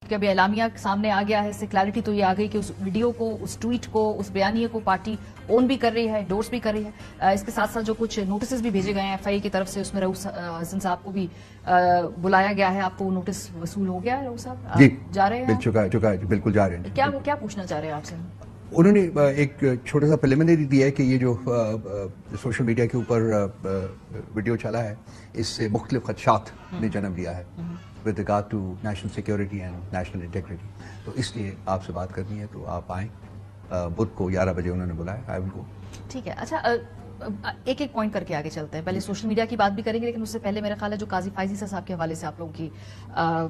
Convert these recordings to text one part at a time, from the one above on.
کہ ابھی اعلامیہ سامنے آ گیا ہے، اس سے کلیئرٹی تو یہ آ گئی کہ اس ویڈیو کو، اس ٹویٹ کو، اس بیانیے کو پارٹی اون بھی کر رہی ہے، انڈورس بھی کر رہی ہے. اس کے ساتھ ساتھ جو کچھ نوٹسز بھی بھیجے گئے ہیں ایف آئی اے کی طرف سے، اس میں رؤوف حسن صاحب کو بھی بلایا گیا ہے. آپ کو وہ نوٹس وصول ہو گیا ہے رؤوف صاحب؟ جی جا رہے ہیں؟ چکا ہے، بالکل جا رہے ہیں. کیا پوچھنا چاہ رہے ہیں آپ سے؟ انہوں نے ایک چھوٹا سا پریلیمنری دیا ہے کہ یہ جو سوشل میڈیا کے اوپر ویڈیو چلا ہے، اس سے مختلف خدشات نے جنم لیا ہے with regard to national security and national integrity. تو اس لیے آپ سے بات کرنی ہے، تو آپ آئیں. بدھ کو 11 بجے انہوں نے بلایا. آئی ول گو. ٹھیک ہے. اچھا، ایک ایک پوائنٹ کر کے آگے چلتے ہیں. پہلے سوشل میڈیا کی بات بھی کریں گے، لیکن اس سے پہلے میرا خیال ہے جو قاضی فائزی صاحب کے حوالے سے آپ لوگوں کی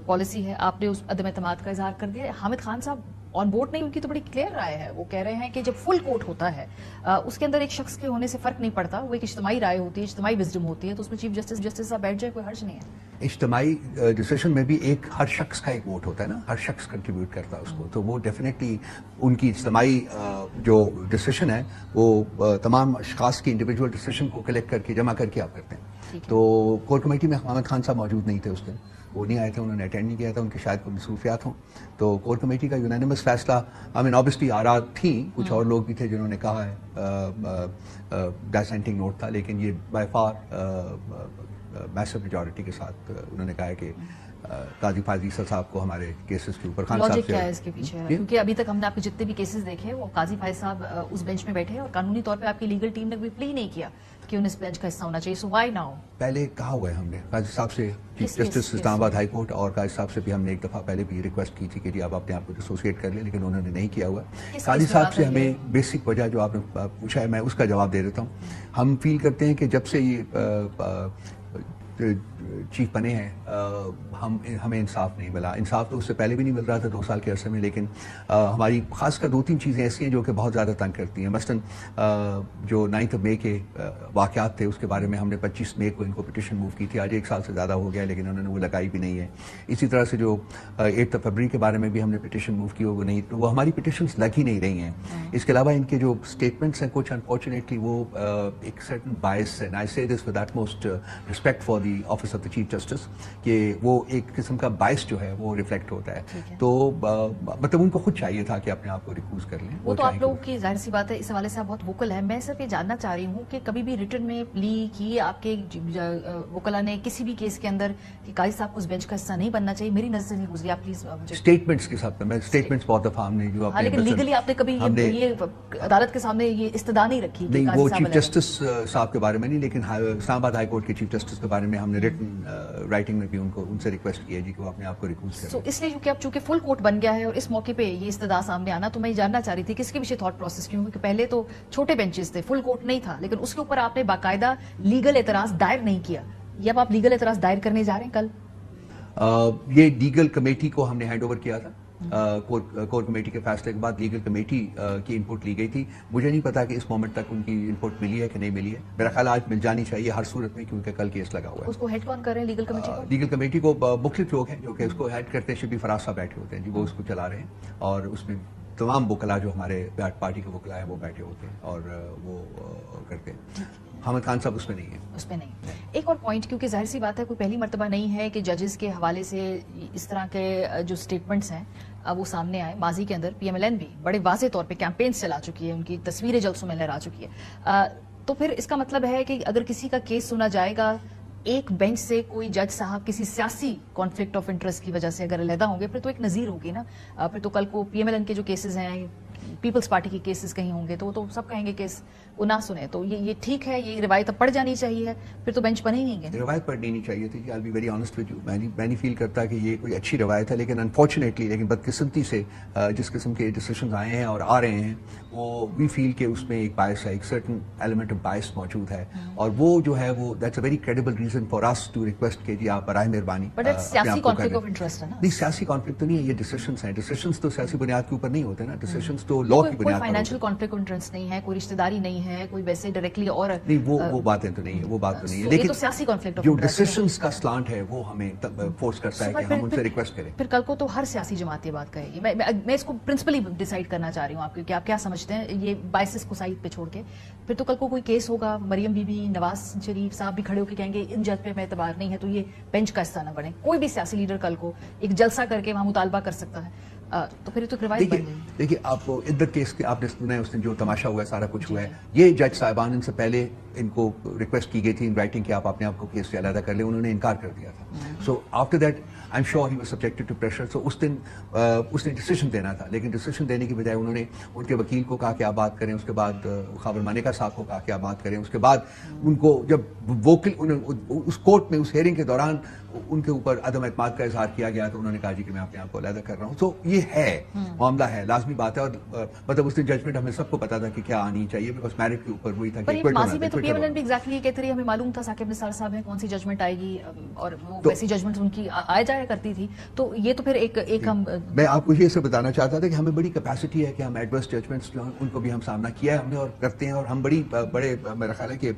پالیسی ہے، آپ نے اس عدم اعتماد کا اظہار کر دیا. حامد خان صاحب آن بورڈ نہیں، ان کی تو بڑی کلیئر رائے ہے. وہ کہہ رہے ہیں کہ جب فل کورٹ ہوتا ہے اس کے اندر ایک شخص کے ہونے سے فرق نہیں پڑتا، وہ ایک اجتماعی رائے ہوتی ہے، اجتماعی وزڈم ہوتی ہے، تو اس میں چیف جسٹس صاحب بیٹھ جائے کوئی حرج نہیں ہے. اجتماعی ڈسیشن میں بھی ایک ہر شخص کا ایک ووٹ ہوتا ہے نا، ہر شخص کنٹریبیوٹ کرتا ہے اس کو، تو وہ ڈیفینیٹلی ان کی اجتماعی جو ڈسیشن ہے وہ تمام اشخاص کی انڈیویجول ڈسیشن کو کلیکٹ کر کے جمع کر کے آپ کرتے ہیں. تو کور کمیٹی میں حامد خان صاحب موجود نہیں تھے اس دن، وہ نہیں آئے تھے، انہوں نے اٹینڈ نہیں کیا تھا، ان کی شاید کوئی مصروفیات ہوں. تو کور کمیٹی کا یونانیمس فیصلہ، obviously آراء تھیں، کچھ اور لوگ بھی تھے جنہوں نے کہا ہے ڈسینٹنگ نوٹ تھا، لیکن یہ بائی فار میسو میجورٹی کے ساتھ انہوں نے کہا ہے کہ قاضی فائزی صاحب کو ہمارے کیسز کے اوپر خان صاحب لاجک کیا ہے اس کے پیچھے؟ کیونکہ ابھی تک ہم نے آپ کے جتنے بھی کیسز دیکھے وہ قاضی فائز صاحب اس بینچ میں بیٹھے، اور قانونی طور پہ آپ کی لیگل ٹیم نے کوئی پلی نہیں کیا کہ انہیں اس بینچ کا حصہ ہونا چاہیے. So why now? پہلے کہا ہوا ہے ہم نے قاضی صاحب سے، چیف جسٹس اسلام آباد ہائی کورٹ، اور قاضی صاحب سے بھی ہم نے ایک دفعہ پہلے بھی ریکویسٹ کی تھی کہ جی آپ اپنے آپ کو ایسوسیٹ کر لیں، لیکن انہوں نے نہیں کیا ہوا. قاضی صاحب سے ہمیں بیسک وجہ جو آپ نے پوچھا ہے، میں اس کا جواب دے دیتا ہوں. ہم فیل کرتے ہیں کہ جب سے یہ چیف بنے ہیں ہمیں انصاف نہیں ملا. انصاف تو اس سے پہلے بھی نہیں مل رہا تھا 2 سال کے عرصے میں، لیکن ہماری خاص کر 2-3 چیزیں ایسی ہیں جو کہ بہت زیادہ تنگ کرتی ہیں. مثلاً جو 9 مئی کے واقعات تھے، اس کے بارے میں ہم نے 25 مئی کو ان کو پٹیشن موو کی تھی. آج 1 سال سے زیادہ ہو گیا، لیکن انہوں نے وہ لگائی بھی نہیں ہے. اسی طرح سے جو 8 فروری کے بارے میں بھی ہم نے پٹیشن موو کی، وہ نہیں، وہ ہماری پٹیشنز لگ ہی نہیں رہی ہیں. اس کے علاوہ ان کے جو اسٹیٹمنٹس ہیں کچھ انفارچونیٹلی وہ ایک سرٹن بائس ہے. آئی سے this with utmost respect for the office of the chief justice کہ وہ ایک قسم کا بائس جو ہے وہ ریفلیکٹ ہوتا ہے. تو مطلب ان کو خود چاہیے تھا کہ اپنے آپ کو ریکوز کر لیں. وہ تو آپ لوگوں کی ظاہر سی بات ہے، اس حوالے سے آپ بہت ووکل ہیں. میں صرف یہ جاننا چاہ رہی ہوں کہ کبھی بھی ریٹن میں پلی کی آپ کے وکلا نے کسی بھی کیس کے اندر کہ قاضی صاحب کو اس بینچ کا حصہ نہیں بننا چاہیے؟ میری نظر سے نہیں گزری. آپ پلیز اسٹیٹمنٹس کے ساتھ میں اسٹیٹمنٹس بہت دفعہ ہم نے جو ہاں، لیکن لیگلی آپ نے کبھی یہ عدالت کے سامنے یہ استدعا نہیں رکھی؟ نہیں، وہ چیف جسٹس صاحب کے بارے میں نہیں، لیکن اسلام آباد ہائی کورٹ کے چیف جسٹس کے بارے میں ہم نے ریٹن رائٹنگ میں بھی ان سے ریکویسٹ کیا جی کہ وہ اپنے آپ کو ریکوز کریں. اس لیے کیونکہ اب چونکہ فل کورٹ بن گیا ہے اور اس موقع پہ یہ استدعا سامنے آنا، تو میں یہ جاننا چاہ رہی تھی کہ اس کے پیچھے تھاٹ پروسیس کیوں؟ کہ پہلے تو چھوٹے بینچز تھے، فل کورٹ نہیں تھا، لیکن اس کے اوپر آپ نے باقاعدہ لیگل اعتراض دائر نہیں کیا. یہ اب آپ لیگل اعتراض دائر کرنے جا رہے ہیں کل؟ یہ لیگل کمیٹی کو ہم نے ہینڈ اوور کیا تھا. کور کمیٹی کے فیصلے کے بعد لیگل کمیٹی کی انپٹ لی گئی تھی. مجھے نہیں پتا کہ اس مومنٹ تک ان کی انپٹ ملی ہے کہ نہیں ملی ہے. میرا خیال آج مل جانی چاہیے ہر صورت میں، کیونکہ کل کیس لگا ہوا ہے. اس کو ہیڈ کون کر رہے ہیں لیگل کمیٹی کو؟ لیگل کمیٹی کو مختلف لوگ ہیں جو کہ اس کو ہیڈ کرتے ہیں. شبی فراز صاحب بیٹھے ہوتے ہیں جی، وہ اس کو چلا رہے ہیں، اور اس میں تمام وکلا جو ہمارے پارٹی کے وکلا ہیں وہ بیٹھے ہوتے ہیں اور وہ کرتے ہیں. حامد خان صاحب اس میں نہیں ہے. اس میں نہیں. ایک اور پوائنٹ، کیونکہ ظاہر سی بات ہے کوئی پہلی مرتبہ نہیں ہے کہ ججز کے حوالے سے اس طرح کے جو سٹیٹمنٹس ہیں وہ سامنے آئے. ماضی کے اندر پی ایم ایل این بھی بڑے واضح طور پہ کیمپینز چلا چکی ہے، ان کی تصویریں جلسوں میں لہرا چکی ہے. تو پھر اس کا مطلب ہے کہ اگر کسی کا کیس سنا جائے گا ایک بینچ سے، کوئی جج صاحب کسی سیاسی کانفلکٹ آف انٹرسٹ کی وجہ سے اگر علیحدہ ہوں گے، پھر تو ایک نظیر ہوگی نا. پھر تو کل کو پی ایم ایل این کے جو کیسز ہیں، پیپلز پارٹی کے کیسز کہیں ہوں گے، تو وہ تو سب کہیں گے کہ وہ نہ سنیں. تو یہ ٹھیک ہے، یہ روایت اب پڑ جانی چاہیے، پھر تو بینچ بنے ہی نہیں گے. روایت پڑھنی نہیں چاہیے تھی. I'll be very honest with you. میں نہیں فیل کرتا کہ یہ کوئی اچھی روایت ہے، لیکن انفارچونیٹلی، لیکن بدقسمتی سے جس قسم کے ڈسیشنز آئے ہیں اور آ رہے ہیں، وہ وی فیل کہ اس میں ایک بائس ہے، ایک سرٹن ایلیمنٹ آف بائس موجود ہے. اور وہ جو ہے وہ that's a very credible reason for us to request کہ جی آپ برائے مہربانی. سیاسی کانفلکٹ آف انٹرسٹ ہے نا؟ نہیں، سیاسی کانفلکٹ تو نہیں ہے، یہ ڈسیشنز ہیں. ڈسیشنز تو سیاسی بنیاد کے اوپر نہیں ہوتے نا. ڈسیشنز تو لا کی کوئی بنیاد پر فائنینشیل کانفلکٹ آف انٹرسٹ نہیں ہے, کوئی رشتہ داری نہیں ہے, کوئی ویسے ڈائریکٹلی اور نہیں, وہ باتیں تو نہیں ہے, وہ بات تو نہیں ہے, لیکن سیاسی کانفلکٹ جو ڈیسیشنز کا سلانٹ ہے وہ ہمیں فورس کرتا ہے کہ ہم ان سے ریکویسٹ کریں. پھر کل کو تو ہر سیاسی جماعت یہ بات کہے گی. میں اس کو پرنسپلی ڈیسائیڈ کرنا چاہ رہی ہوں آپ کو کہ آپ کیا سمجھتے ہیں, یہ بائسس کو سائڈ پہ چھوڑ کے پھر تو کل کو کوئی کیس ہوگا, مریم بی بی, نواز شریف صاحب بھی کھڑے ہو کے کہیں گے ان جج پہ ہمیں اعتبار نہیں ہے, تو یہ بینچ کا حصہ نہ بنے. کوئی بھی سیاسی لیڈر کل کو ایک جلسہ کر کے وہاں مطالبہ کر سکتا ہے, تو پھر تو روایت بن گئی. دیکھیے آپ عدت کیس کے آپ نے سنا ہے, اس نے جو تماشا ہوا ہے سارا کچھ ہوا ہے. یہ جج صاحبان ان سے پہلے ان کو ریکویسٹ کی گئی تھی ان رائٹنگ کہ آپ اپنے آپ کو کیس سے علیحدہ کر لیں, انہوں نے انکار کر دیا تھا. So after that I am sure he was subjected to pressure. So اس دن اس نے ڈیسیشن دینا تھا, لیکن ڈیسیشن دینے کی بجائے انہوں نے ان کے وکیل کو کہا کہ آپ بات کریں, اس کے بعد خاور مانیکا صاحب کو کہا کہ آپ بات کریں, اس کے بعد ان کو جب ووکل اس کورٹ میں اس ہیئرنگ کے دوران ان کے اوپر عدم اعتماد کا اظہار کیا گیا تو انہوں نے کہا جی کہ میں اپنے آپ کو علیحدہ کر رہا ہوں. تو یہ ہے معاملہ ہے, لازمی بات ہے, اور مطلب اس دن ججمنٹ ہمیں سب کو پتا تھا کہ کیا آنی چاہیے, بیکاز میرٹ کے اوپر وہی تھا کہ ماضی میں تو پی ایم ایل این بھی ایگزیکٹلی یہ کہتے رہے, ہمیں معلوم تھا ثاقب نثار صاحب ہیں کون سی ججمنٹ آئے گی, اور وہ ویسی ججمنٹ ان کی آئے جایا کرتی تھی. تو یہ تو پھر ایک ہم میں آپ کو یہ سے بتانا چاہتا تھا کہ ہمیں بڑی کیپیسٹی ہے کہ ہم ایڈورس ججمنٹس جو ہیں ان کو بھی ہم سامنا کیا ہے ہم نے اور کرتے ہیں, اور ہم بڑے میرا خیال ہے کہ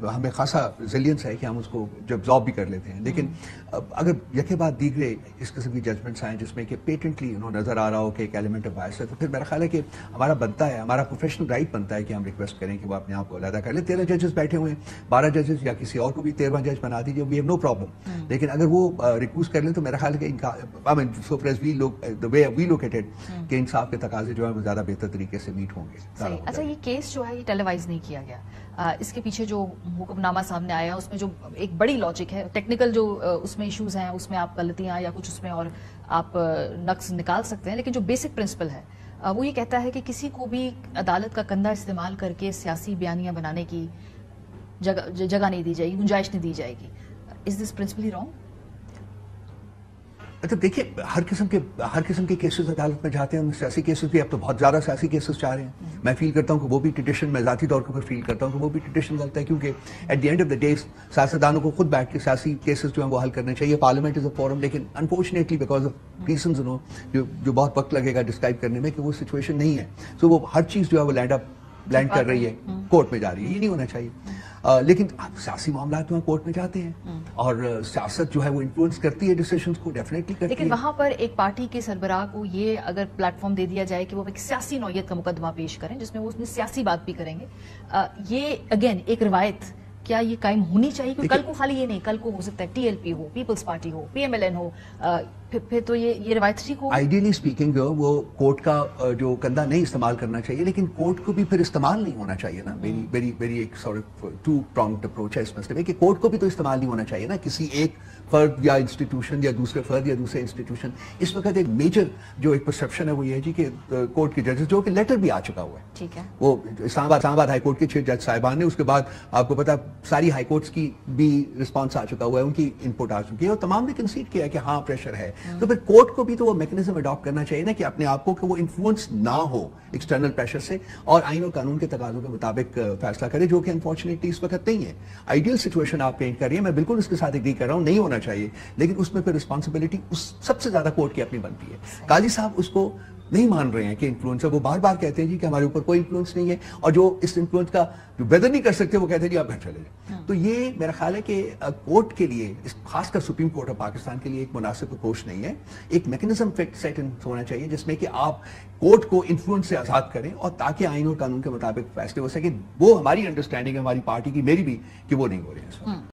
ہمیں خاصا ریزیلینس ہے کہ ہم اس کو ابزارب بھی کر لیتے ہیں. لیکن اگر یکے بعد دیگرے اس قسم کی ججمنٹس آئیں جس میں کہ پیٹنٹلی انہوں نظر آ رہا ہو کہ ایک ایلیمنٹ آف بائس ہے, تو پھر میرا خیال ہے کہ ہمارا بنتا ہے, ہمارا پروفیشنل رائٹ بنتا ہے کہ ہم ریکویسٹ کریں کہ وہ اپنے آپ کو علیحدہ کر لیں. 13 ججز بیٹھے ہوئے ہیں, 12 ججز یا کسی اور کو بھی 13واں جج بنا دیجیے, وی ہیو نو پرابلم. لیکن اگر وہ ریکویسٹ کر لیں تو میرا خیال ہے کہ so far as we look the way we look at it کہ انصاف کے تقاضے جو ہیں وہ زیادہ بہتر طریقے سے میٹ ہوں گے. اچھا, یہ کیس جو ہے یہ ٹیلی وائز نہیں کیا گیا, اس کے پیچھے جو حکم نامہ سامنے آیا اس میں جو ایک بڑی لاجک ہے, ٹیکنیکل جو اس میں ایشوز ہیں اس میں آپ غلطیاں یا کچھ اس میں اور آپ نقص نکال سکتے ہیں, لیکن جو بیسک پرنسپل ہے وہ یہ کہتا ہے کہ کسی کو بھی عدالت کا کندھا استعمال کر کے سیاسی بیانیاں بنانے کی جگہ نہیں دی جائے گی, گنجائش نہیں دی جائے گی. از دس پرنسپلی رانگ؟ مطلب دیکھیے ہر قسم کے کیسز عدالت میں جاتے ہیں, سیاسی کیسز بھی اب تو بہت زیادہ سیاسی کیسز چاہ رہے ہیں. میں فیل کرتا ہوں کہ وہ بھی ٹریڈیشن, میں ذاتی طور پر فیل کرتا ہوں کہ وہ بھی ٹریڈیشن غلط ہے, کیونکہ at the end of the day سیاستدانوں کو خود بیٹھ کے سیاسی کیسز جو ہیں وہ حل کرنے چاہیے. پارلیمنٹ از اے فورم, لیکن انفارچونیٹلی بیکاز آف ریزنز جو بہت وقت لگے گا ڈسکرائب کرنے میں کہ وہ سچویشن نہیں ہے. سو وہ ہر چیز جو ہے وہ لینڈ کر رہی ہے, کورٹ میں جا رہی ہے, یہ نہیں ہونا چاہیے. لیکن سیاسی معاملات جو کورٹ میں جاتے ہیں اور سیاست جو ہے وہ انفلوئنس کرتی ہے ڈیسیشنز کو, ڈیفینیٹلی کرتی ہے. لیکن وہاں پر ایک پارٹی کے سربراہ کو یہ اگر پلیٹ فارم دے دیا جائے کہ وہ ایک سیاسی نوعیت کا مقدمہ پیش کریں جس میں وہ اس میں سیاسی بات بھی کریں گے, یہ اگین ایک روایت کیا یہ قائم ہونی چاہیے؟ کیونکہ کل کو خالی یہ نہیں, کل کو ہو سکتا ہے ٹی ایل پی ہو, پیپلز پارٹی ہو, پی ایم ایل این ہو, پھر تو یہ روایت ٹھیک ہو. آئیڈیلی اسپیکنگ وہ کورٹ کا جو کندھا نہیں استعمال کرنا چاہیے, لیکن کورٹ کو بھی پھر استعمال نہیں ہونا چاہیے نا. میری ایک سارٹ ٹو پرانگڈ اپروچ ہے اس مسئلے میں کہ کورٹ کو بھی تو استعمال نہیں ہونا چاہیے نا کسی ایک فرد یا انسٹیٹیوشن یا دوسرے فرد یا دوسرے انسٹیٹیوشن. اس وقت ایک میجر جو ایک پرسیپشن ہے وہ یہ ہے جی کہ کورٹ کے ججز جو کہ لیٹر بھی آ چکا ہوا ہے, ٹھیک ہے, وہ اسلام آباد ہائی کورٹ کے 6 جج صاحبان نے, اس کے بعد آپ کو پتا ساری ہائی کورٹس کی بھی رسپانس آ چکا ہوا ہے, ان کی انپٹ آ چکی ہے, اور تمام نے کنسیڈ کیا ہے کہ ہاں پریشر ہے. تو پھر کورٹ کو بھی تو وہ میکنزم اڈاپٹ کرنا چاہیے نا کہ اپنے آپ کو کہ وہ انفلوئنس نہ ہو ایکسٹرنل پریشر سے, اور آئین اور قانون کے تقاضوں کے مطابق فیصلہ کرے, جو کہ انفارچونیٹلی اس وقت نہیں ہے. آئیڈیل سچویشن آپ پینٹ کر رہی ہیں, میں بالکل اس کے ساتھ ایگری کر رہا ہوں, نہیں ہونا چاہیے, لیکن اس میں پھر رسپانسبلٹی سب سے زیادہ کورٹ کی اپنی بنتی ہے. قاضی صاحب اس کو نہیں مان رہے ہیں کہ انفلوئنس ہے, وہ بار بار کہتے ہیں جی کہ ہمارے اوپر کوئی انفلوئنس نہیں ہے, اور جو اس انفلوئنس کا جو ویدر نہیں کر سکتے وہ کہتے ہیں جی آپ گھر چلے جائیں. تو یہ میرا خیال ہے کہ کورٹ کے لیے, خاص کر سپریم کورٹ آف پاکستان کے لیے ایک مناسب اپروچ نہیں ہے. ایک میکنزم سیٹ ہونا چاہیے جس میں کہ آپ کورٹ کو انفلوئنس سے آزاد کریں, اور تاکہ آئین اور قانون کے مطابق فیصلے ہو سکیں. وہ ہماری انڈرسٹینڈنگ ہے, ہماری پارٹی کی, میری بھی, کہ وہ نہیں ہو رہے ہیں.